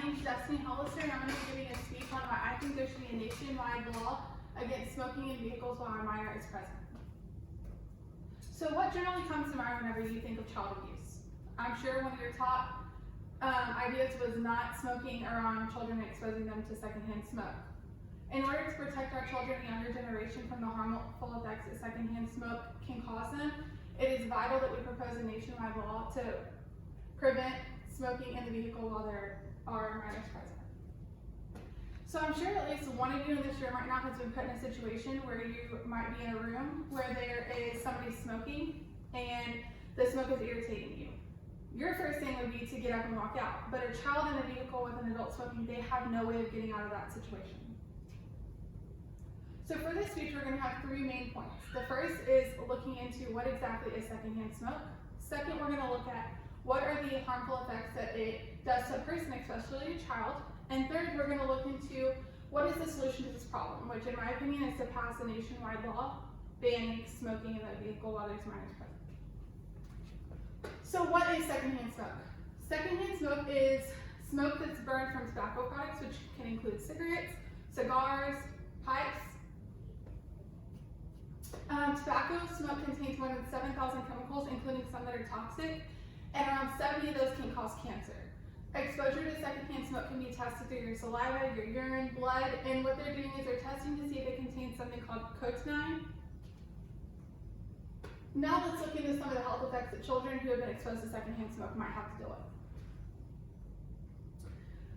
name's Destiny Hollister, and I'm going to be giving a speech on why I think there should be a nationwide law against smoking in vehicles while a minor is present. So what generally comes to mind whenever you think of child abuse? I'm sure one of your top ideas was not smoking around children and exposing them to secondhand smoke. In order to protect our children and younger generation from the harmful effects that secondhand smoke can cause them, it is vital that we propose a nationwide law to prevent smoking in the vehicle while there are minors present. So I'm sure at least one of you in this room right now has been put in a situation where you might be in a room where there is somebody smoking and the smoke is irritating you. Your first thing would be to get up and walk out, but a child in a vehicle with an adult smoking, they have no way of getting out of that situation. So for this speech, we're going to have three main points. The first is looking into what exactly is secondhand smoke. Second, we're going to look at what are the harmful effects that it does to a person, especially a child. And third, we're going to look into what is the solution to this problem, which in my opinion is to pass a nationwide law banning smoking in a vehicle while there's minors present. So what is secondhand smoke? Secondhand smoke is smoke that's burned from tobacco products, which can include cigarettes, cigars, pipes. Tobacco smoke contains more than 7,000 chemicals, including some that are toxic, and around 70 of those can cause cancer. Exposure to secondhand smoke can be tested through your saliva, your urine, blood, and what they're doing is they're testing to see if it contains something called cotinine. Now let's look into some of the health effects that children who have been exposed to secondhand smoke might have to deal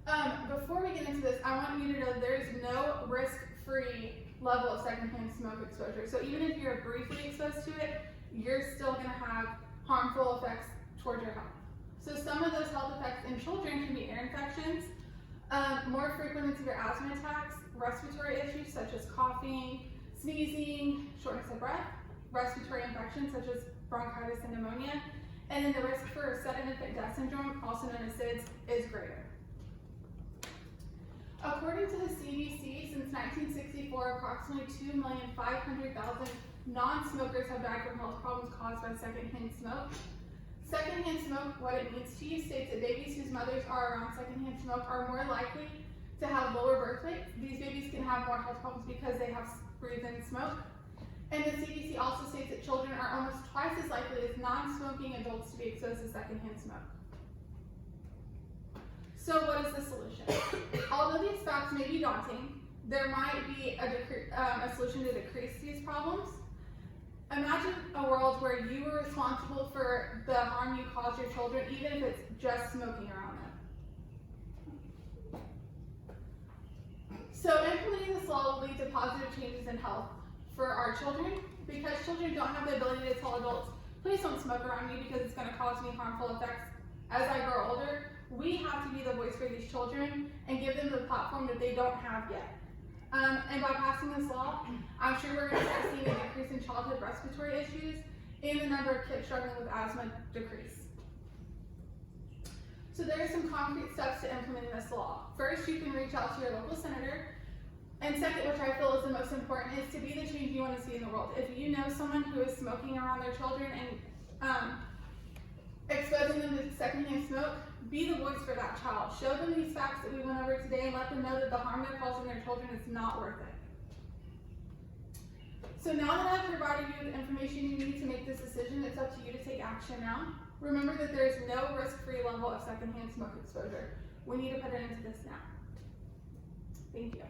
with. Before we get into this, I want you to know there is no risk-free level of secondhand smoke exposure. So even if you're briefly exposed to it, you're still going to have harmful effects towards your health. So some of those health effects in children can be ear infections, more frequent and severe asthma attacks, respiratory issues such as coughing, sneezing, shortness of breath, respiratory infections such as bronchitis and pneumonia, and then the risk for sudden infant death syndrome, also known as SIDS, is greater. According to the CDC, since 1964, approximately 2,500,000 non-smokers have died from health problems caused by secondhand smoke. Secondhand smoke, what it means to you, states that babies whose mothers are around secondhand smoke are more likely to have lower birth weights. These babies can have more health problems because they have breathed in smoke. And the CDC also states that children are almost twice as likely as non-smoking adults to be exposed to secondhand smoke. So what is the solution? Although these facts may be daunting, there might be a solution to decrease these problems. Imagine a world where you were responsible for the harm you cause your children, even if it's just smoking around them. So implementing this law will lead to positive changes in health for our children, because children don't have the ability to tell adults, please don't smoke around me because it's going to cause me harmful effects as I grow older. We have to be the voice for these children and give them the platform that they don't have yet. And by passing this law, I'm sure we're going to start seeing a decrease in childhood respiratory issues and the number of kids struggling with asthma decrease. So there are some concrete steps to implementing this law. First, you can reach out to your local senator. And second, which I feel is the most important, is to be the change you want to see in the world. If you know someone who is smoking around their children and exposing them to secondhand smoke, be the voice for that child. Show them these facts that we went over today and let them know that the harm they're causing their children is not worth it. So now that I've provided you with the information you need to make this decision, it's up to you to take action now. Remember that there is no risk-free level of secondhand smoke exposure. We need to put an end to this now. Thank you.